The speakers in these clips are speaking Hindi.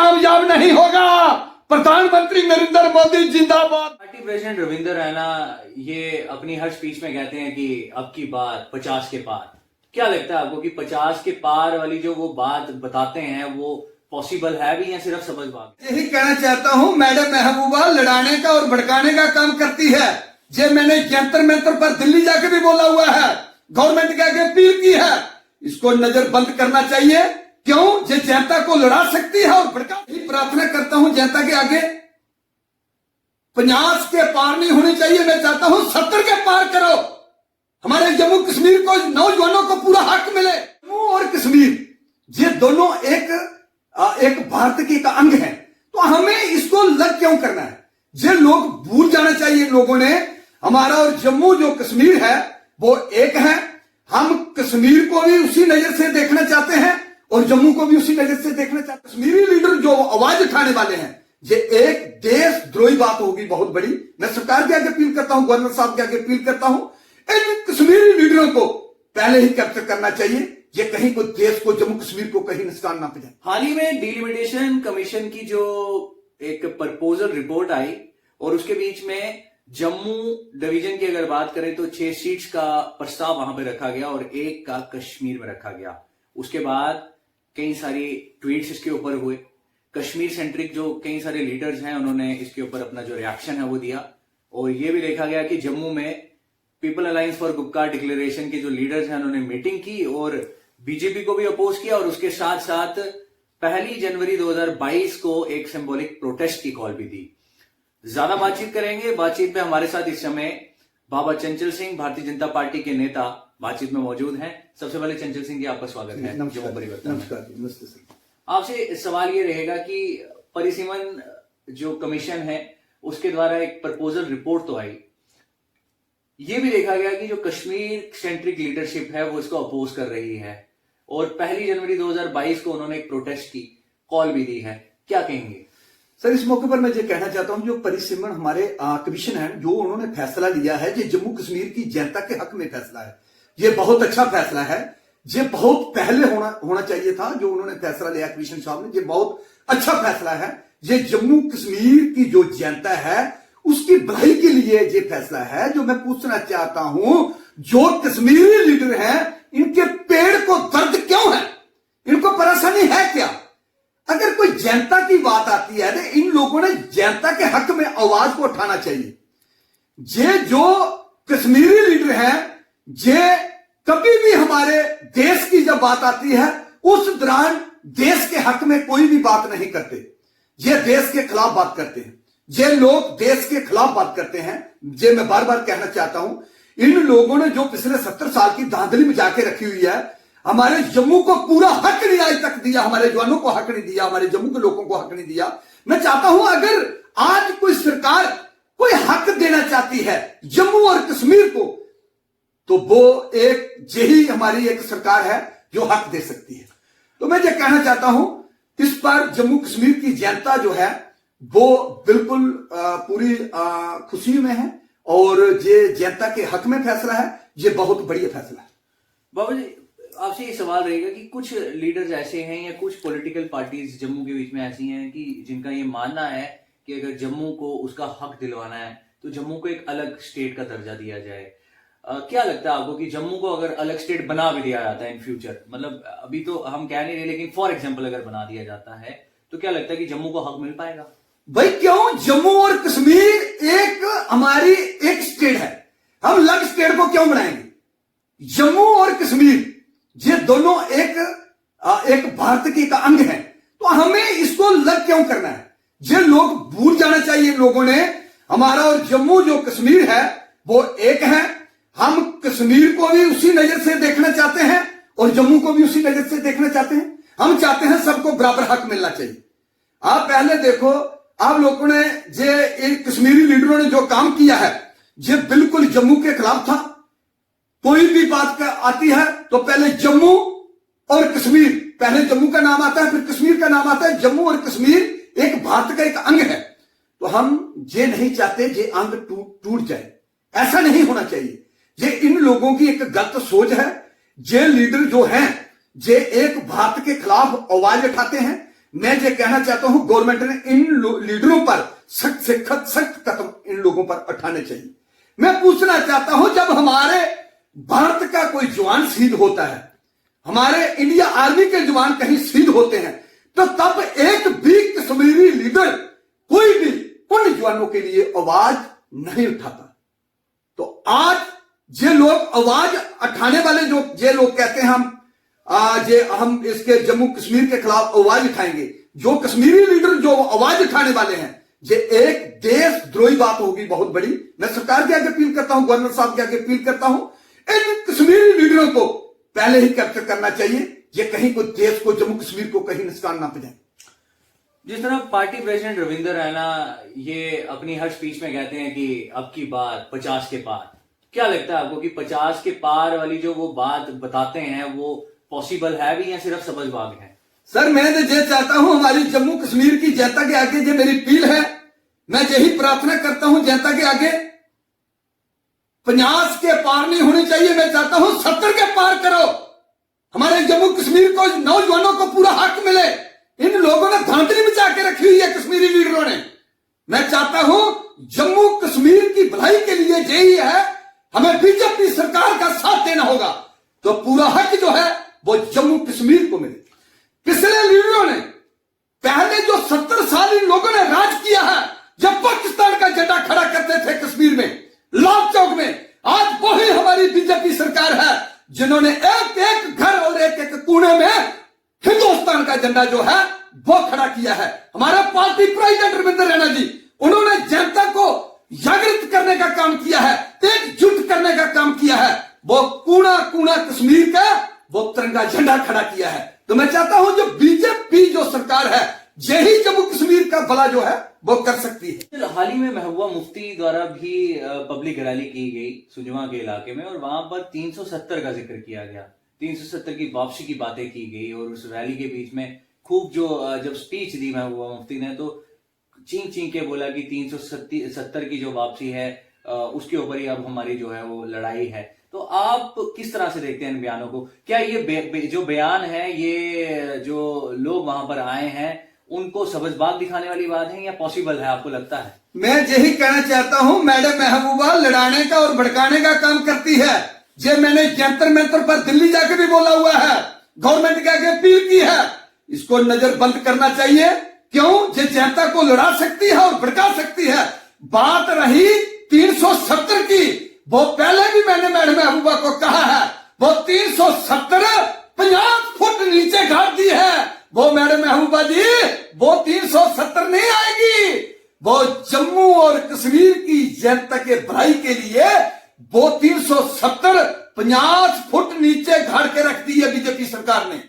कामयाब नहीं होगा। प्रधानमंत्री नरेंद्र मोदी जिंदाबाद। पार्टी प्रेसिडेंट रविंद्र रैना ये अपनी हर स्पीच में कहते हैं कि अब की बात 50 के पार। क्या लगता है आपको कि 50 के पार वाली जो वो बात बताते हैं वो पॉसिबल है भी या सिर्फ समझबाग? यही कहना चाहता हूँ, मैडम महबूबा लड़ाने का और भड़काने का काम करती है। जे मैंने जंतर मंतर पर दिल्ली जाके भी बोला हुआ है, गवर्नमेंट के आगे अपील की है, इसको नजर बंद करना चाहिए। क्यों? जे जनता को लड़ा सकती है और भड़का। प्रार्थना करता हूं जनता के आगे, 50 के पार नहीं होनी चाहिए। मैं चाहता हूं 70 के पार करो। हमारे जम्मू कश्मीर को, नौजवानों को पूरा हक मिले। जम्मू और कश्मीर ये दोनों एक भारत के एक अंग है, तो हमें इसको लग क्यों करना है? ये लोग भूल जाना चाहिए लोगों ने, हमारा और जम्मू जो कश्मीर है वो एक है। हम कश्मीर को भी उसी नजर से देखना चाहते हैं और जम्मू को भी उसी नजर से देखना चाहते हैं। कश्मीरी लीडर जो आवाज उठाने वाले हैं, ये एक देशद्रोही बात होगी बहुत बड़ी। मैं सरकार के आगे अपील करता हूं, गवर्नर साहब के आगे अपील करता हूं, इन कश्मीरी लीडरों को पहले ही कैप्चर करना चाहिए। ये कहीं को देश को, जम्मू कश्मीर को कहीं नुकसान ना पहुंचाए। हाल ही में डिलिमिटेशन कमीशन की जो एक प्रपोजल रिपोर्ट आई और उसके बीच में जम्मू डिवीजन की अगर बात करें तो 6 सीट्स का प्रस्ताव वहां पे रखा गया और 1 का कश्मीर में रखा गया। उसके बाद कई सारी ट्वीट्स इसके ऊपर हुए। कश्मीर सेंट्रिक जो कई सारे लीडर्स हैं उन्होंने इसके ऊपर अपना जो रिएक्शन है वो दिया और ये भी देखा गया कि जम्मू में people alliance for Gupkar declaration के जो लीडर्स हैं उन्होंने मीटिंग की और बीजेपी को भी अपोज किया और उसके साथ साथ 1 जनवरी 2022 को एक सिंबॉलिक प्रोटेस्ट की कॉल भी दी। ज्यादा बातचीत करेंगे। बातचीत में हमारे साथ इस समय बाबा चंचल सिंह, भारतीय जनता पार्टी के नेता बातचीत में मौजूद हैं। सबसे पहले चंचल सिंह जी, आपका स्वागत है जम्मू परिवर्तन। नमस्कार। आपसे सवाल ये रहेगा कि परिसीमन जो कमीशन है उसके द्वारा एक प्रपोजल रिपोर्ट तो आई, ये भी देखा गया कि जो कश्मीर सेंट्रिक लीडरशिप है वो इसको अपोज कर रही है और 1 जनवरी 2022 को उन्होंने एक प्रोटेस्ट की कॉल भी दी है। क्या कहेंगे सर? इस मौके पर मैं ये कहना चाहता हूं, जो परिसीमन हमारे कमीशन है, जो उन्होंने फैसला लिया है, ये जम्मू कश्मीर की जनता के हक में फैसला है। ये बहुत अच्छा फैसला है। ये बहुत पहले होना चाहिए था जो उन्होंने फैसला लिया कमीशन साहब ने। ये बहुत अच्छा फैसला है। ये जम्मू कश्मीर की जो जनता है उसकी भलाई के लिए ये फैसला है। जो मैं पूछना चाहता हूं, जो कश्मीरी लीडर हैं, इनके पेड़ को दर्द क्यों है? इनको परेशानी है क्या? अगर कोई जनता की बात आती है तो इन लोगों ने जनता के हक में आवाज को उठाना चाहिए। ये जो कश्मीरी लीडर हैं, ये कभी भी हमारे देश की जब बात आती है उस दौरान देश के हक में कोई भी बात नहीं करते। ये देश के खिलाफ बात करते हैं। ये लोग देश के खिलाफ बात करते हैं। ये मैं बार बार कहना चाहता हूं, इन लोगों ने जो पिछले 70 साल की धांधली में जाके रखी हुई है, हमारे जम्मू को पूरा हक नहीं आज तक दिया, हमारे जवानों को हक नहीं दिया, हमारे जम्मू के लोगों को हक नहीं दिया। मैं चाहता हूं अगर आज कोई सरकार कोई हक देना चाहती है जम्मू और कश्मीर को, तो वो एक यही हमारी एक सरकार है जो हक दे सकती है। तो मैं ये कहना चाहता हूं, इस पर जम्मू कश्मीर की जनता जो है वो बिल्कुल पूरी खुशी में है और ये जनता के हक में फैसला है। ये बहुत बढ़िया फैसला है। बाबा जी, आपसे ये सवाल रहेगा कि कुछ लीडर्स ऐसे हैं या कुछ पॉलिटिकल पार्टीज जम्मू के बीच में ऐसी हैं कि जिनका ये मानना है कि अगर जम्मू को उसका हक दिलवाना है तो जम्मू को एक अलग स्टेट का दर्जा दिया जाए। क्या लगता है आपको कि जम्मू को अगर अलग स्टेट बना भी दिया जाता है इन फ्यूचर, मतलब अभी तो हम कह नहीं रहे, लेकिन फॉर एग्जाम्पल अगर बना दिया जाता है तो क्या लगता है कि जम्मू को हक मिल पाएगा? भाई क्यों? जम्मू और कश्मीर एक हमारी एक स्टेट है, हम अलग स्टेट को क्यों बनाएंगे? जम्मू और कश्मीर ये दोनों एक भारत के एक अंग है, तो हमें इसको लग क्यों करना है? ये लोग भूल जाना चाहिए लोगों ने, हमारा और जम्मू जो कश्मीर है वो एक है। हम कश्मीर को भी उसी नजर से देखना चाहते हैं और जम्मू को भी उसी नजर से देखना चाहते हैं। हम चाहते हैं सबको बराबर हक मिलना चाहिए। आप पहले देखो, आप लोगों ने ये कश्मीरी लीडरों ने जो काम किया है ये बिल्कुल जम्मू के खिलाफ था। कोई भी बात आती है तो पहले जम्मू और कश्मीर, पहले जम्मू का नाम आता है फिर कश्मीर का नाम आता है। जम्मू और कश्मीर एक भारत का एक अंग है, तो हम ये नहीं चाहते ये अंग टूट जाए। ऐसा नहीं होना चाहिए। ये इन लोगों की एक गलत सोच है। ये लीडर जो हैं ये एक भारत के खिलाफ आवाज उठाते हैं। मैं ये कहना चाहता हूं गवर्नमेंट ने इन लीडरों पर सख्त से सख्त कदम इन लोगों पर उठाने चाहिए। मैं पूछना चाहता हूं, जब हमारे भारत का कोई जवान शहीद होता है, हमारे इंडिया आर्मी के जवान कहीं शहीद होते हैं, तो तब एक भी कश्मीरी लीडर कोई भी उन जवानों के लिए आवाज नहीं उठाता। तो आज जे लोग आवाज उठाने वाले, जो जे लोग कहते हैं हम इसके जम्मू कश्मीर के खिलाफ आवाज उठाएंगे, जो कश्मीरी लीडर जो आवाज उठाने वाले हैं, ये एक देशद्रोही बात होगी बहुत बड़ी। मैं सरकार के आगे अपील करता हूं, गवर्नर साहब के आगे अपील करता हूं, इन कश्मीरी लीडरों को पहले ही कैप्चर करना चाहिए, ये कहीं को देश को, जम्मू कश्मीर को कहीं नुकसान ना पहुंचाए। जिस तरह पार्टी प्रेसिडेंट रविंदर रैना ये अपनी हर स्पीच में कहते हैं कि अब की बात 50 के पार, क्या लगता है आपको कि 50 के पार वाली जो वो बात बताते हैं वो पॉसिबल है भी या सिर्फ सब्ज़बाग है? सर, मैं तो ये चाहता हूं हमारी जम्मू कश्मीर की जनता के आगे, ये मेरी अपील है, मैं यही प्रार्थना करता हूं जनता के आगे, 50 के पार नहीं होनी चाहिए। मैं चाहता हूं 70 के पार करो, हमारे जम्मू कश्मीर को, नौजवानों को पूरा हक मिले। इन लोगों ने धांधली मचा के रखी हुई है कश्मीरी लीडरों ने। मैं चाहता हूं जम्मू कश्मीर की भलाई के लिए यही है, हमें बीजेपी सरकार का साथ देना होगा, तो पूरा हक जो है वो जम्मू कश्मीर को मिले। पिछले लीडरों ने, पहले जो 70 साल इन लोगों ने राज किया है, जब पाकिस्तान का झंडा खड़ा करते थे कश्मीर में, लाल चौक में, आज वही हमारी बीजेपी सरकार है जिन्होंने एक एक घर और एक एक कोने में हिंदुस्तान का झंडा जो है वो खड़ा किया है। हमारा पार्टी प्रेसिडेंट रविंदर रैना जी, उन्होंने जनता को जागृत करने का काम किया है, एकजुट करने का काम किया है, वो कूड़ा कूड़ा कश्मीर का वो तिरंगा झंडा खड़ा किया है। तो मैं चाहता हूं जो बीजेपी जो सरकार है, यही जम्मू कश्मीर का भला जो है वो कर सकती है। हाल ही में महबूबा मुफ्ती द्वारा भी पब्लिक रैली की गई सुजवा के इलाके में, और वहां पर 370 का जिक्र किया गया, 370 की वापसी की बातें की गई, और उस रैली के बीच में खूब जो जब स्पीच दी महबूबा मुफ्ती ने, तो चींक चींक के बोला कि 370 की जो वापसी है उसके ऊपर ही अब हमारी जो है वो लड़ाई है। तो आप किस तरह से देखते हैं इन बयानों को? क्या ये जो बयान है, ये जो लोग वहां पर आए हैं उनको सब्ज़बाग दिखाने वाली बात है या पॉसिबल है, आपको लगता है? मैं यही कहना चाहता हूं, मैडम महबूबा लड़ाने का और भड़काने का काम करती है। ये मैंने जंतर मंतर पर दिल्ली जाकर भी बोला हुआ है, गवर्नमेंट के आगे अपील की है, इसको नजर बंद करना चाहिए। क्यों? ये जनता को लड़ा सकती है और भड़का सकती है। बात रही 370 की, वो पहले भी मैंने मैडम महबूबा को कहा है, वो 370 50 फुट नीचे गाड़ दी है। वो मैडम महबूबा जी, वो 370 नहीं आएगी, वो जम्मू और कश्मीर की जनता के भलाई के लिए वो 370 50 फुट नीचे गाड़ के रख दी है बीजेपी सरकार ने।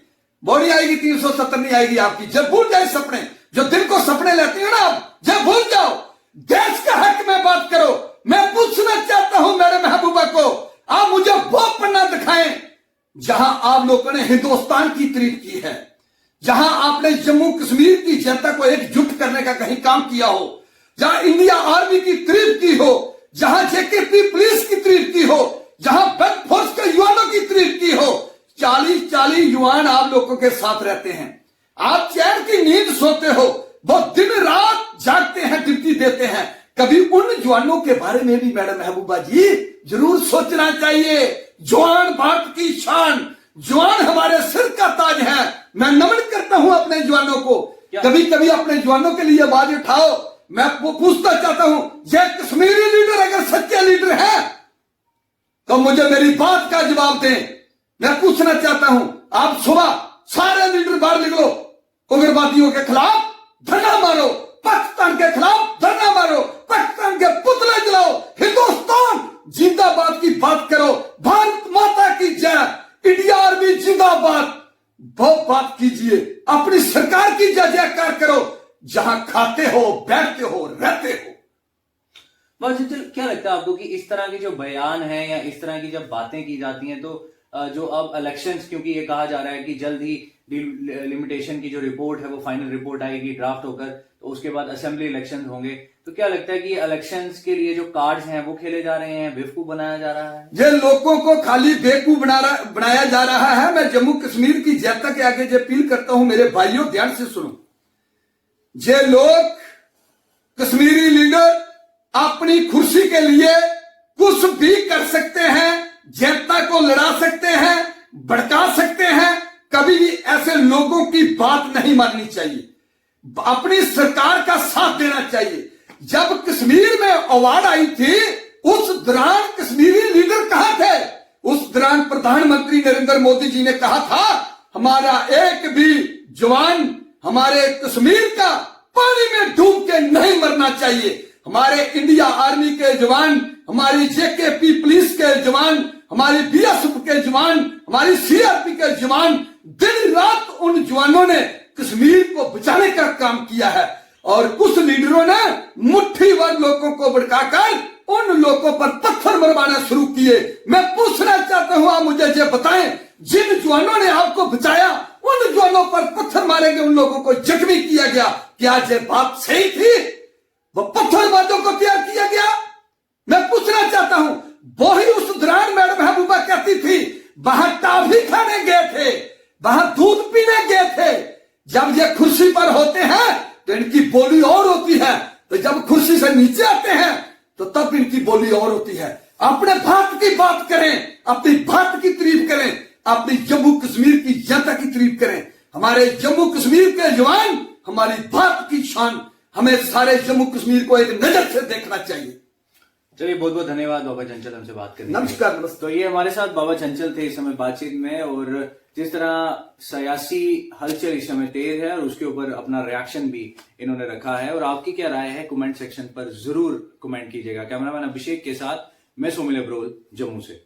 वो नहीं आएगी, 370 नहीं आएगी आपकी। जब भूल जाए सपने, जो दिल को सपने लेती है ना आप, जब भूल जाओ, देश का हक में बात करो। मैं पूछना चाहता हूं मैडम महबूबा को, आप मुझे वो पन्ना दिखाएं जहां आप लोगों ने हिंदुस्तान की तारीफ की है, जहां आपने जम्मू कश्मीर की जनता को एकजुट करने का कहीं काम किया हो, जहां इंडिया आर्मी की तारीफ की हो, जहां जेकेपी पुलिस की तारीफ की हो, जहां बैंक फोर्स के युवाओं की तारीफ की हो। 40 युवान आप लोगों के साथ रहते हैं, आप चैन की नींद सोते हो, वो दिन रात जागते हैं, ड्यूटी देते हैं। कभी उन जवानों के बारे में भी मैडम महबूबा जी जरूर सोचना चाहिए। जवान भारत की शान, जवान हमारे सिर का ताज है। मैं नमन करता हूं अपने जवानों को। कभी कभी अपने जवानों के लिए आवाज उठाओ। मैं वो पूछना चाहता हूं, ये कश्मीरी लीडर अगर सच्चे लीडर है तो मुझे मेरी बात का जवाब दें। मैं पूछना चाहता हूं, आप सुबह सारे लीडर बाहर निकलो, उग्रवादियों के खिलाफ धरना मारो, पाकिस्तान के खिलाफ धरना मारो, पाकिस्तान के पुतले जलाओ, हिंदुस्तान जिंदाबाद की बात करो, भारत माता की जय, इंडिया आर्मी जिंदाबाद, बहुत बात कीजिए, अपनी सरकार की जय जयकार करो, जहां खाते हो, बैठते हो, रहते हो। बस क्या लगता है आपको कि इस तरह के जो बयान है या इस तरह की जब बातें की जाती हैं, तो जो अब इलेक्शंस, क्योंकि ये कहा जा रहा है कि जल्द ही लिमिटेशन की जो रिपोर्ट है वो फाइनल रिपोर्ट आएगी ड्राफ्ट होकर, तो उसके बाद असेंबली इलेक्शंस होंगे, तो क्या लगता है कि इलेक्शंस के लिए जो कार्ड्स हैं वो खेले जा रहे हैं, बेवकूफ बनाया जा रहा है? ये लोगों को खाली बेवकूफ बनाया जा रहा है। मैं जम्मू कश्मीर की जनता के आगे जो अपील करता हूं, मेरे भाइयों ध्यान से सुनो, ये लोग कश्मीरी लीडर अपनी कुर्सी के लिए कुछ भी कर सकते हैं, जनता को लड़ा सकते हैं, भड़का सकते हैं। कभी भी ऐसे लोगों की बात नहीं माननी चाहिए, अपनी सरकार का साथ देना चाहिए। जब कश्मीर में अवार्ड आई थी उस दौरान कश्मीरी लीडर कहां थे? उस दौरान प्रधानमंत्री नरेंद्र मोदी जी ने कहा था हमारा एक भी जवान हमारे कश्मीर का पानी में डूब के नहीं मरना चाहिए। हमारे इंडिया आर्मी के जवान, हमारी जेकेपी पुलिस के जवान, हमारी बीएसएफ के जवान, हमारी सीआरपी के जवान दिन रात उन जवानों ने कश्मीर को बचाने का काम किया है। और कुछ लीडरों ने मुट्ठी भर लोगों को भड़काकर उन लोगों पर पत्थर मरवाना शुरू किए। मैं पूछना चाहता हूं, आप मुझे ये बताएं, जिन जवानों ने आपको बचाया उन जवानों पर पत्थर मारे गए, उन लोगों को जख्मी किया गया, क्या ये बात सही थी? वो पत्थरबाजों को तैयार किया गया? मैं पूछना चाहता हूं, वही उस दौरान मैडम महबूबा कहती थी वहां टाफी खाने गए थे, वहां दूध पीने गए थे। जब ये कुर्सी पर होते हैं तो इनकी बोली और होती है, तो जब कुर्सी से नीचे आते हैं तो तब इनकी बोली और होती है। अपने भारत की बात करें, अपनी भारत की तारीफ करें, अपनी जम्मू कश्मीर की जनता की तारीफ करें। हमारे जम्मू कश्मीर के जवान हमारी भारत की शान, हमें सारे जम्मू कश्मीर को एक नजर से देखना चाहिए। चलिए, बहुत बहुत धन्यवाद बाबा चंचल हमसे बात करने के लिए। नमस्कार। नमस्ते। तो ये हमारे साथ बाबा चंचल थे इस समय बातचीत में, और जिस तरह सियासी हलचल इस समय तेज है और उसके ऊपर अपना रिएक्शन भी इन्होंने रखा है। और आपकी क्या राय है कमेंट सेक्शन पर जरूर कमेंट कीजिएगा। कैमरामैन अभिषेक के साथ मैं सोमिल अब्रोल, जम्मू से।